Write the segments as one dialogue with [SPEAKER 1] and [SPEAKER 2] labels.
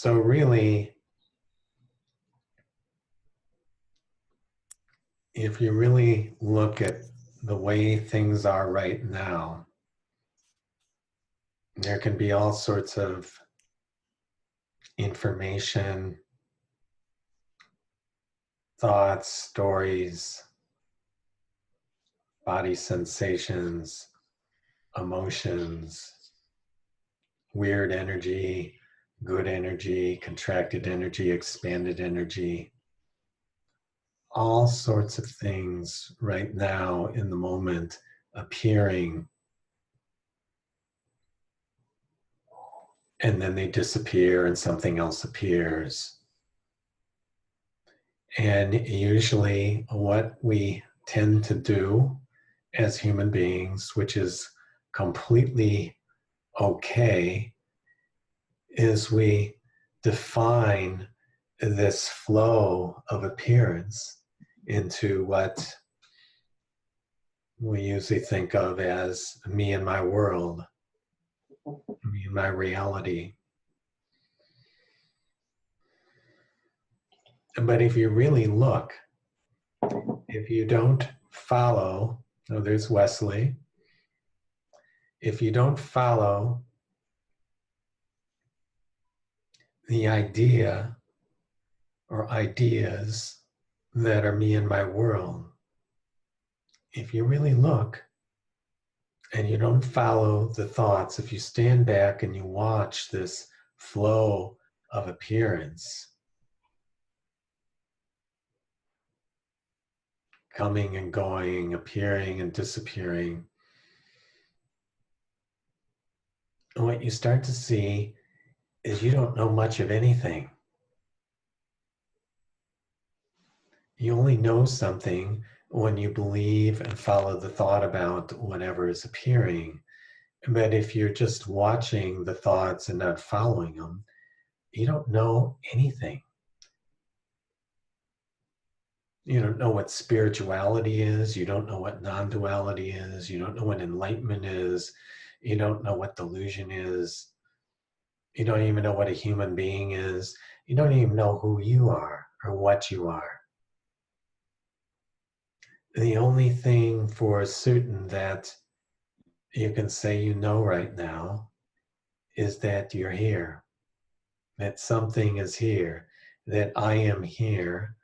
[SPEAKER 1] So really, if you really look at the way things are right now, there can be all sorts of information, thoughts, stories, body sensations, emotions, weird energy, good energy, contracted energy, expanded energy, all sorts of things right now in the moment appearing, and then they disappear and something else appears. And usually what we tend to do as human beings, which is completely okay, is we define this flow of appearance into what we usually think of as me and my world, me and my reality. But if you really look, if you don't follow, oh, there's Wesley. If you don't follow the idea or ideas that are me and my world, if you really look and you don't follow the thoughts, if you stand back and you watch this flow of appearance coming and going, appearing and disappearing, what you start to see is you don't know much of anything. You only know something when you believe and follow the thought about whatever is appearing. But if you're just watching the thoughts and not following them, you don't know anything. You don't know what spirituality is. You don't know what non-duality is. You don't know what enlightenment is. You don't know what delusion is. You don't even know what a human being is. You don't even know who you are or what you are. The only thing for certain that you can say you know right now is that you're here, that something is here, that I am here,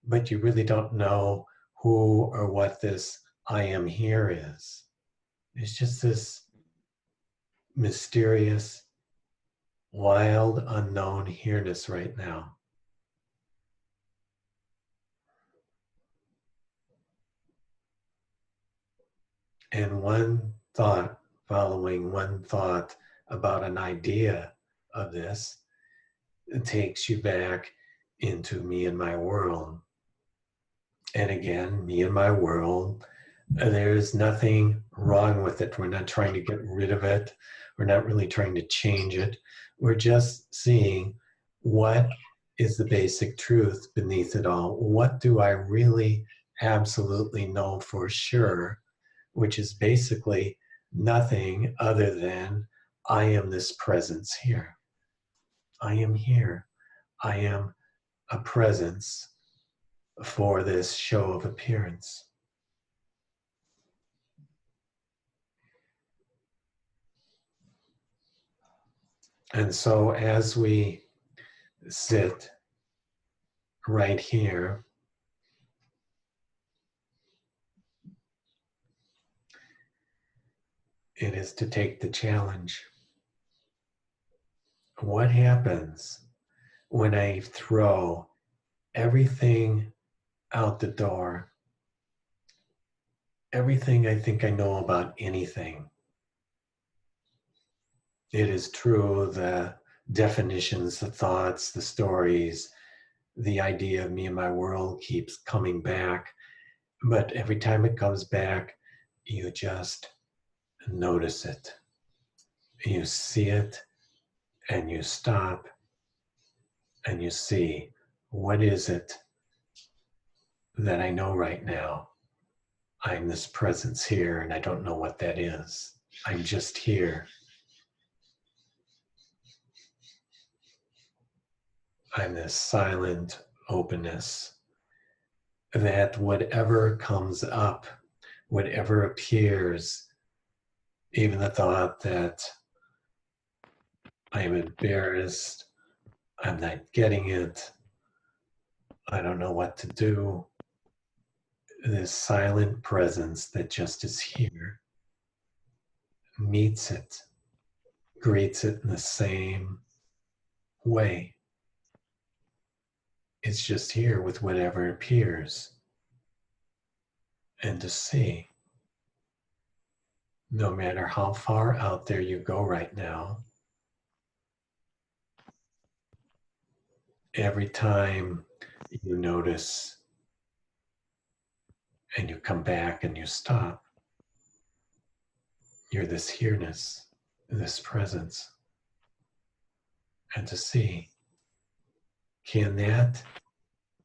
[SPEAKER 1] but you really don't know who or what this I am here is. It's just this mysterious, wild, unknown here-ness right now. And one thought following one thought about an idea of this takes you back into me and my world. And again, me and my world, there's nothing wrong with it. We're not trying to get rid of it. We're not really trying to change it. We're just seeing what is the basic truth beneath it all. What do I really absolutely know for sure, which is basically nothing other than I am this presence here. I am here. I am a presence for this show of appearance. And so as we sit right here, it is to take the challenge. What happens when I throw everything out the door, everything I think I know about anything? It is true, the definitions, the thoughts, the stories, the idea of me and my world keeps coming back. But every time it comes back, you just notice it. You see it and you stop and you see, what is it that I know right now? I'm this presence here and I don't know what that is. I'm just here. I'm this silent openness that whatever comes up, whatever appears, even the thought that I'm embarrassed, I'm not getting it, I don't know what to do, this silent presence that just is here meets it, greets it in the same way. It's just here with whatever appears. And to see, no matter how far out there you go right now, every time you notice and you come back and you stop, you're this here-ness, this presence. And to see, can that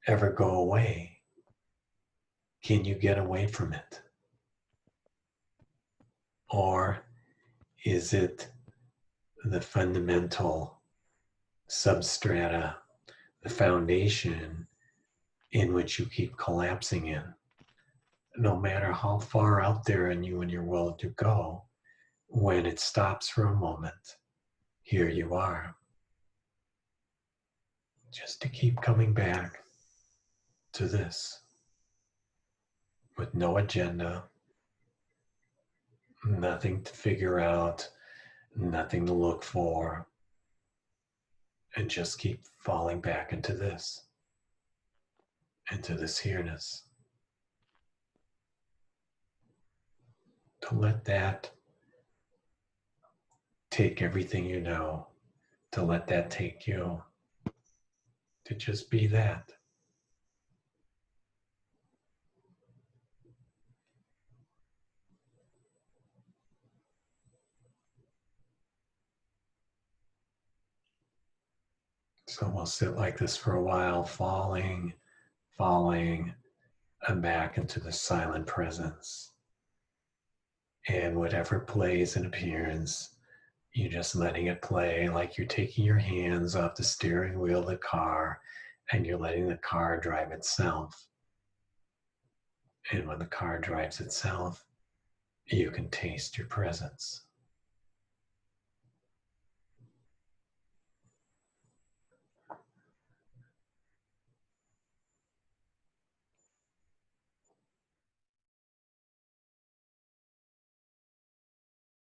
[SPEAKER 1] ever go away? Can you get away from it? Or is it the fundamental substrata, the foundation in which you keep collapsing in? No matter how far out there in you and your world you go, when it stops for a moment, here you are. Just to keep coming back to this with no agenda, nothing to figure out, nothing to look for, and just keep falling back into this here-ness. To let that take everything you know, to let that take you, to just be that. So we'll sit like this for a while, falling, and back into the silent presence. And whatever plays and appears, you're just letting it play, like you're taking your hands off the steering wheel of the car and you're letting the car drive itself. And when the car drives itself, you can taste your presence.